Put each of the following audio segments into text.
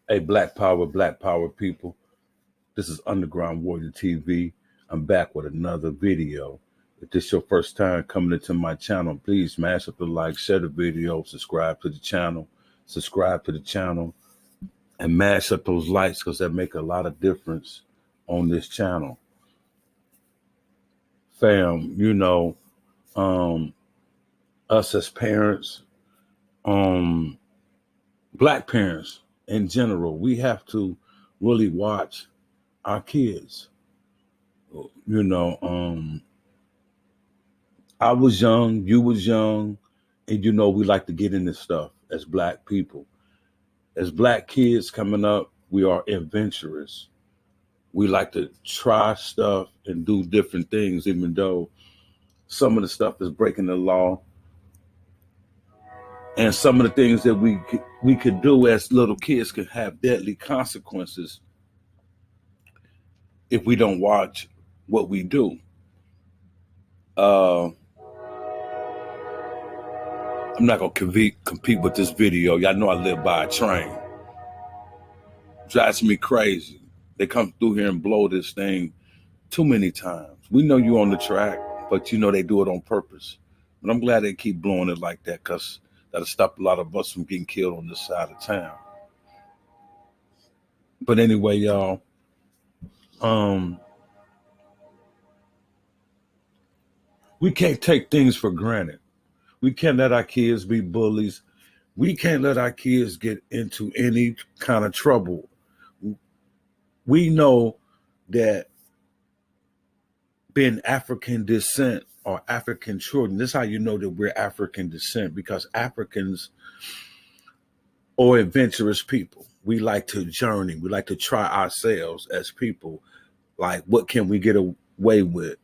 Hey, Black Power people. This is Underground Warrior TV. I'm back with another video. If this is your first time coming into my channel, please smash up the like, share the video, subscribe to the channel, and mash up those likes because that make a lot of difference on this channel. Fam, um, us as parents, um, Black parents in general, we have to really watch our kids. You know, I was young, you was young, and we like to get into stuff as Black people. As Black kids coming up, we are adventurous. We like to try stuff and do different things, even though some of the stuff is breaking the law. And some of the things that we could do as little kids can have deadly consequences if we don't watch what we do. Uh, I'm not gonna compete with this video. Y'all know I live by a train. Drives me crazy. They come through here and blow this thing too many times. We know you on the track, but they do it on purpose. But I'm glad they keep blowing it like that because that'll stop a lot of us from getting killed on this side of town. But anyway, y'all, we can't take things for granted. We can't let our kids be bullies. We can't let our kids get into any kind of trouble. We know that being African descent or African children, this is how you know that we're African descent, because Africans are adventurous people. We like to journey. We like to try ourselves as people. Like, what can we get away with?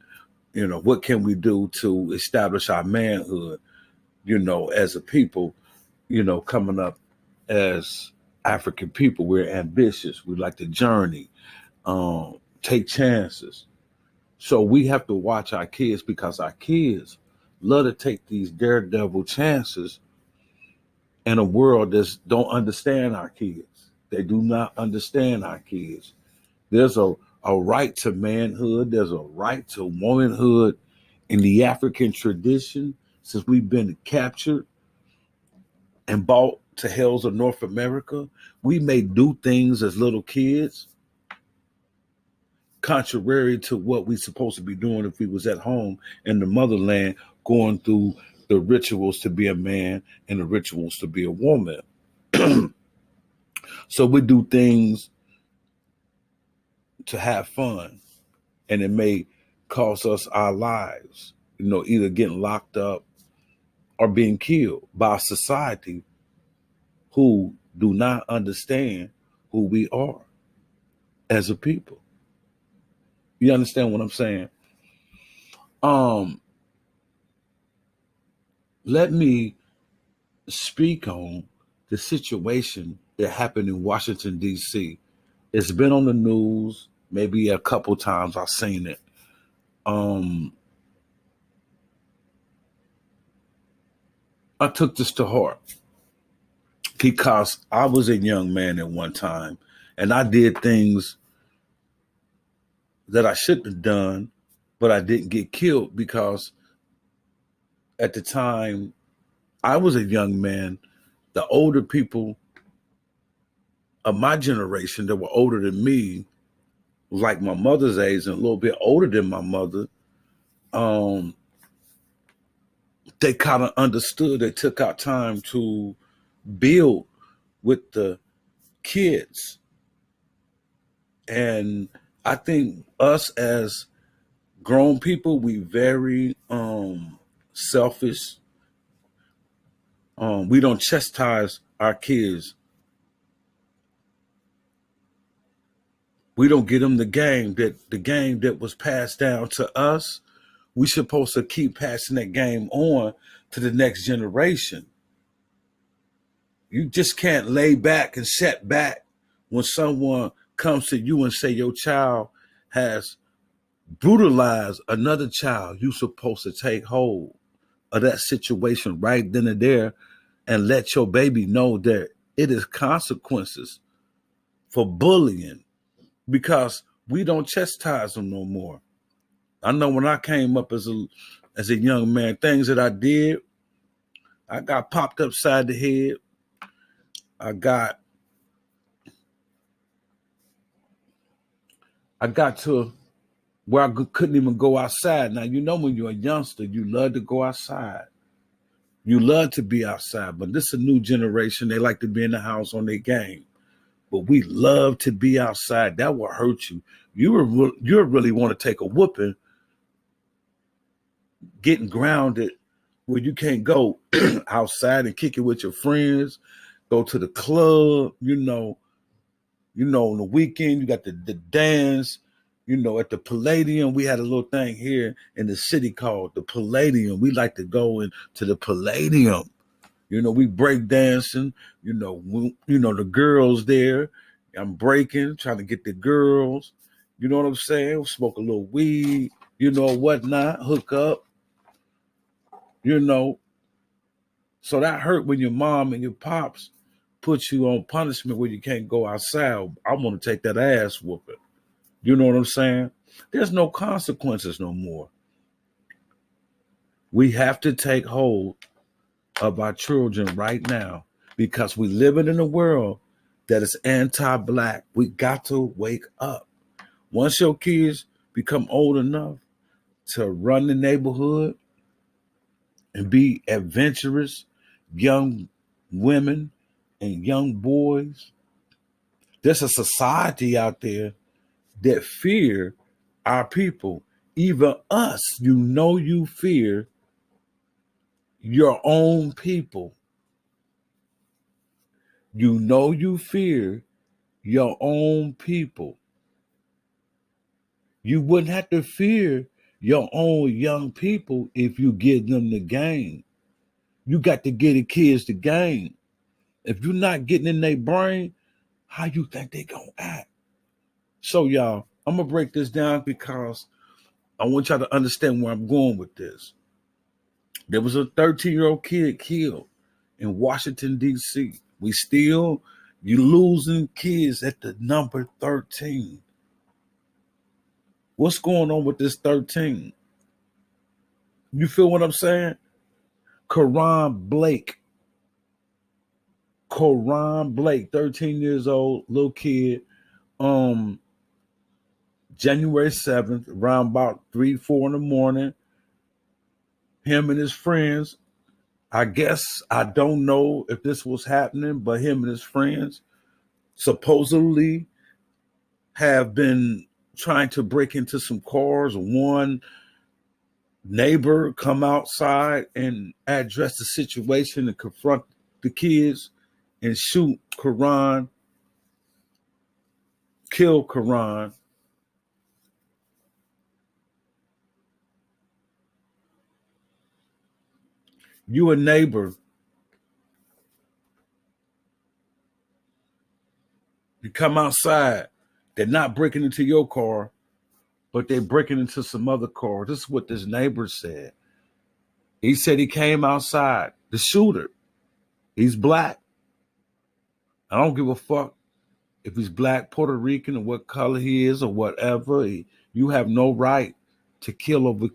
What can we do to establish our manhood, as a people, coming up as African people. We're ambitious. We like to journey, take chances. So we have to watch our kids because our kids love to take these daredevil chances in a world that don't understand our kids. They do not understand our kids. There's a right to manhood. There's a right to womanhood in the African tradition since we've been captured and brought to hells of North America. We may do things as little kids contrary to what we're supposed to be doing if we was at home in the motherland going through the rituals to be a man and the rituals to be a woman. So we do things to have fun, and it may cost us our lives, either getting locked up or being killed by society who do not understand who we are as a people. You understand what I'm saying? Let me speak on the situation that happened in Washington, D.C. It's been on the news, maybe a couple times I've seen it. I took this to heart because I was a young man at one time and I did things that I shouldn't have done, but I didn't get killed because at the time I was a young man. The older people of my generation that were older than me, like my mother's age and a little bit older than my mother, they kind of understood. They took out time to build with the kids. And I think us as grown people, we very selfish. We don't chastise our kids. We don't get them the game that was passed down to us. We supposed to keep passing that game on to the next generation. You just can't lay back and sit back when someone comes to you and say your child has brutalized another child. You supposed to take hold of that situation right then and there and let your baby know that it is consequences for bullying because we don't chastise them no more. I know when I came up as a young man, things that I did, I got popped upside the head. I got to where I couldn't even go outside. Now, you know, when you're a youngster, you love to go outside. You love to be outside, but this is a new generation. They like to be in the house on their game. But we love to be outside. That will hurt you. You really want to take a whooping, getting grounded where you can't go outside and kick it with your friends, go to the club, on the weekend, you got the dance, at the Palladium. We had a little thing here in the city called the Palladium. We like to go into the Palladium. We break dancing, the girls there. I'm breaking, trying to get the girls. You know what I'm saying? Smoke a little weed, whatnot, hook up, So that hurt when your mom and your pops put you on punishment where you can't go outside. I want to take that ass whooping. You know what I'm saying? There's no consequences no more. We have to take hold of our children right now because we live in a world that is anti-black. We got to wake up. Once your kids become old enough to run the neighborhood and be adventurous young women and young boys, there's a society out there that fear our people. Even us, you fear your own people. You fear your own people. You wouldn't have to fear your own young people if you give them the game. You got to get the kids the game. If you're not getting in their brain, how you think they gonna act? So y'all, I'm gonna break this down because I want y'all to understand where I'm going with this. There was a 13-year-old kid killed in Washington, D.C. You losing kids at the number 13. What's going on with this 13? You feel what I'm saying? Karan Blake, 13 years old, little kid. January 7th, around about 3, 4 in the morning, him and his friends, I guess, I don't know if this was happening, but him and his friends supposedly have been trying to break into some cars. One neighbor come outside and address the situation and confront the kids and shoot Karan, kill Karan. You a neighbor. You come outside. They're not breaking into your car, but they're breaking into some other car. This is what this neighbor said. He said he came outside. The shooter, he's black. I don't give a fuck if he's black, Puerto Rican, or what color he is or whatever. You have no right to kill a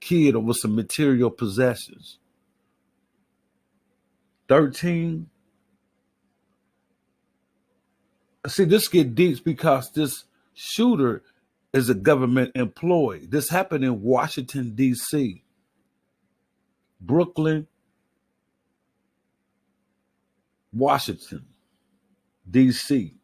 kid over some material possessions. 13. See, this get deep because this shooter is a government employee. This happened in Washington, D.C., Brooklyn, Washington, D.C.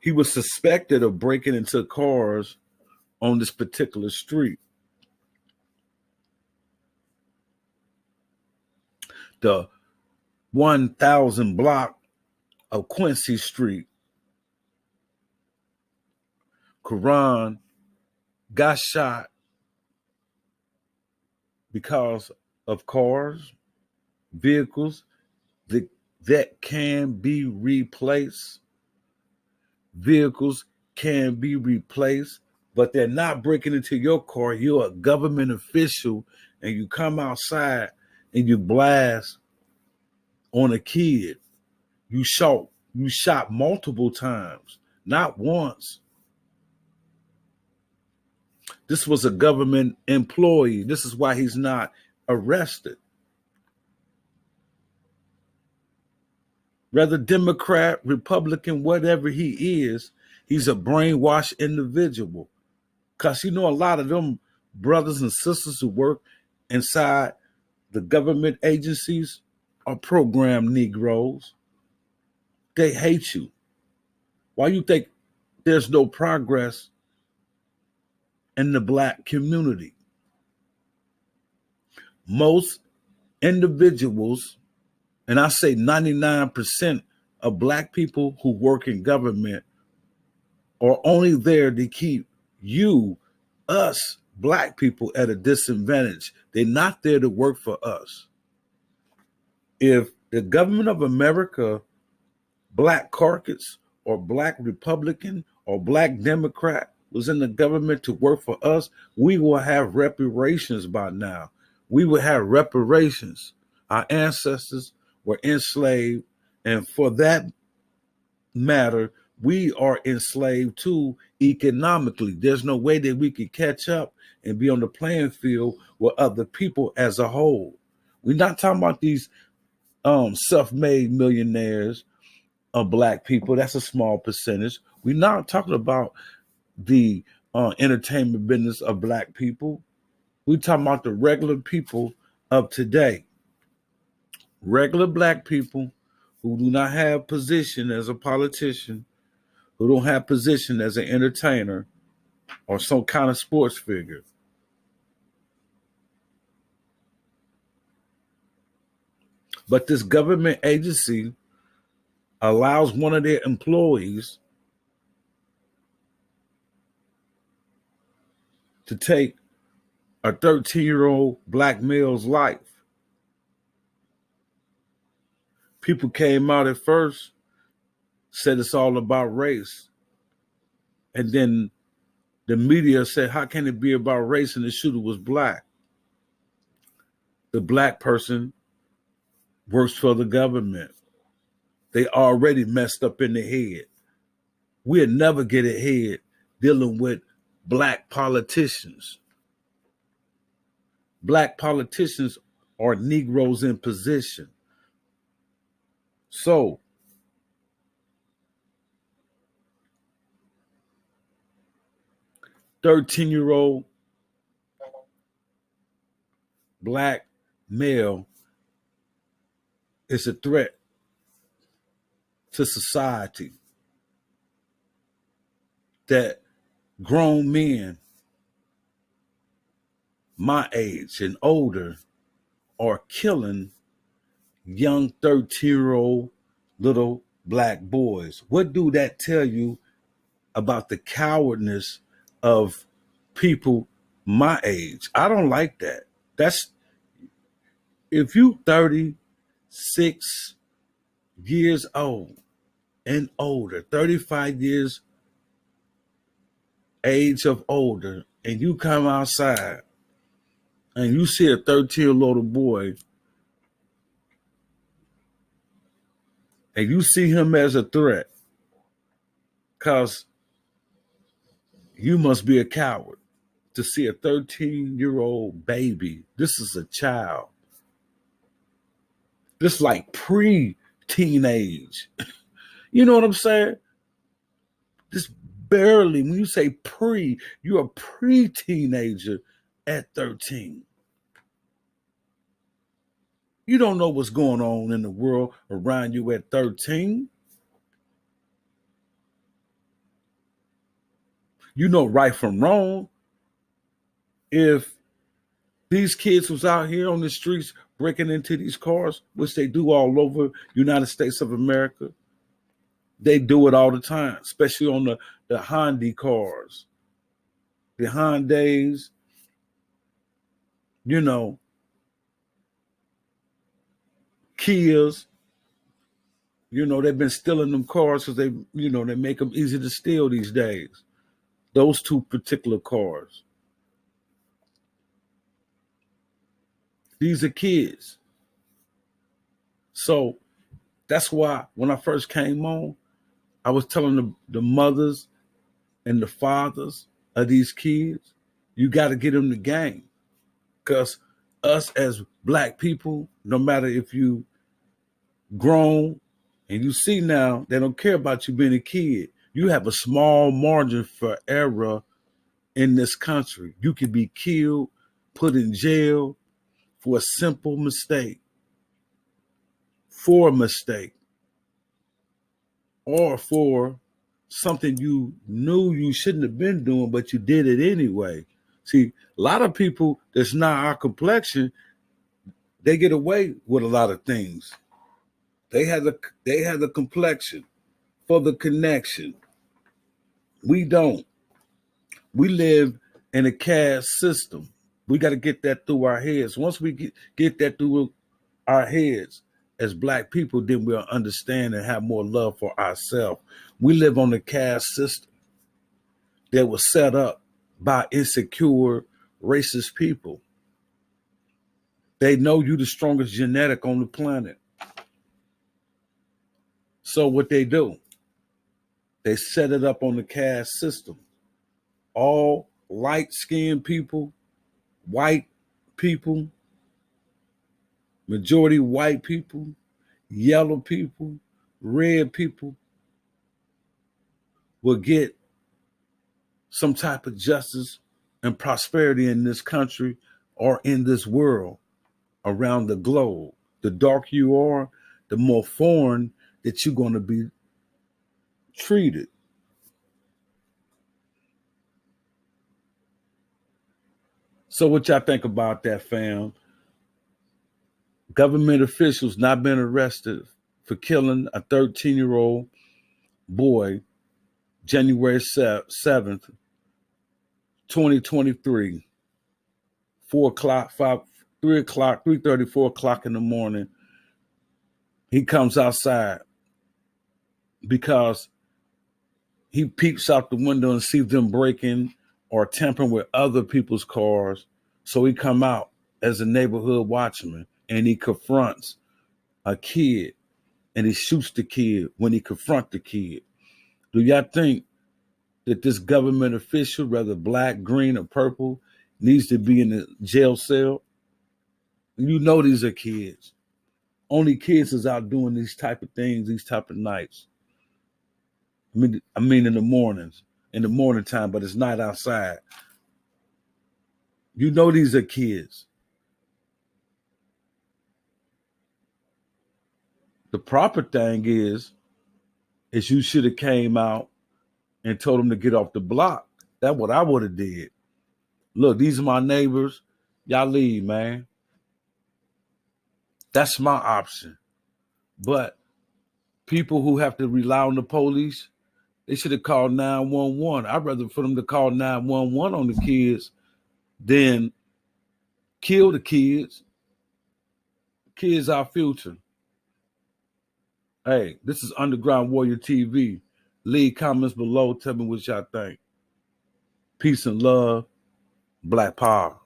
He was suspected of breaking into cars on this particular street. The 1000 block of Quincy Street. Karan got shot because of cars, vehicles that can be replaced. Vehicles can be replaced. but they're not breaking into your car. You're a government official and you come outside and you blast on a kid. You shot multiple times, not once. This was a government employee. This is why he's not arrested. Whether Democrat, Republican, whatever he is, he's a brainwashed individual. Because you know, a lot of them brothers and sisters who work inside the government agencies are programmed Negroes. They hate you. Why you think there's no progress in the black community? Most individuals, and I say 99% of black people who work in government are only there to keep us, black people, at a disadvantage. They're not there to work for us. If the government of America, black caucus or black Republican or black Democrat, was in the government to work for us, we will have reparations by now. We will have reparations. Our ancestors were enslaved, and for that matter, we are enslaved too economically. There's no way that we could catch up and be on the playing field with other people as a whole. We're not talking about these self-made millionaires of black people. That's a small percentage. We're not talking about the entertainment business of black people. We're talking about the regular people of today. Regular black people who do not have position as a politician, who don't have position as an entertainer or some kind of sports figure. But this government agency allows one of their employees to take a 13-year-old black male's life. People came out at first, said it's all about race. And then the media said, how can it be about race and the shooter was black? The black person works for the government. They already messed up in the head. We'll never get ahead dealing with black politicians. Black politicians are Negroes in position. So, "13-year-old black male is a threat to society that grown men my age and older are killing young 13-year-old little black boys." What do that tell you about the cowardness of people my age? I don't like that. That's, if you 36 years old and older, 35 years age of older, and you come outside and you see a 13-year-old boy and you see him as a threat, because you must be a coward to see a 13-year-old baby. This is a child. This is like pre-teenage. You know what I'm saying? This barely, when you say pre, you're a pre-teenager at 13. You don't know what's going on in the world around you at 13. You know right from wrong. If these kids was out here on the streets breaking into these cars, which they do all over United States of America, they do it all the time, especially on the Hyundai cars, the Hyundais, you know, Kias. You know, they've been stealing them cars because they make them easy to steal these days. Those two particular cars. These are kids. So that's why when I first came on, I was telling the mothers and the fathers of these kids, you got to get them the game. Because us as black people, no matter if you grown and you see now, they don't care about you being a kid. You have a small margin for error in this country. You can be killed, put in jail for a simple mistake, for a mistake, or for something you knew you shouldn't have been doing, but you did it anyway. See, a lot of people that's not our complexion, they get away with a lot of things. They have the complexion for the connection. We don't. We live in a caste system. We got to get that through our heads. Once we get that through our heads as black people, then we'll understand and have more love for ourselves. We live on the caste system that was set up by insecure, racist people. They know you the strongest genetic on the planet. So what they do, they set it up on the caste system. All light-skinned people, white people, majority white people, yellow people, red people will get some type of justice and prosperity in this country or in this world around the globe. The darker you are, the more foreign that you're going to be treated. So what y'all think about that, fam? Government officials not been arrested for killing a 13-year-old boy January 7th, 2023, 4 o'clock, 3 o'clock, 3:30, 4 o'clock in the morning. He comes outside because he peeps out the window and sees them breaking or tampering with other people's cars. So he come out as a neighborhood watchman and he confronts a kid and he shoots the kid when he confronts the kid. Do y'all think that this government official, whether black, green, or purple, needs to be in the jail cell? You know these are kids. Only kids is out doing these type of things, these type of nights. I mean in the mornings, in the morning time, but it's not outside. You know these are kids. The proper thing is you should have came out and told them to get off the block. That's what I would have did. Look, these are my neighbors. Y'all leave, man. That's my option. But people who have to rely on the police, they should have called 911. I'd rather for them to call 911 on the kids than kill the kids. Kids our future. Hey, this is Underground Warrior TV. Leave comments below. Tell me what y'all think. Peace and love. Black power.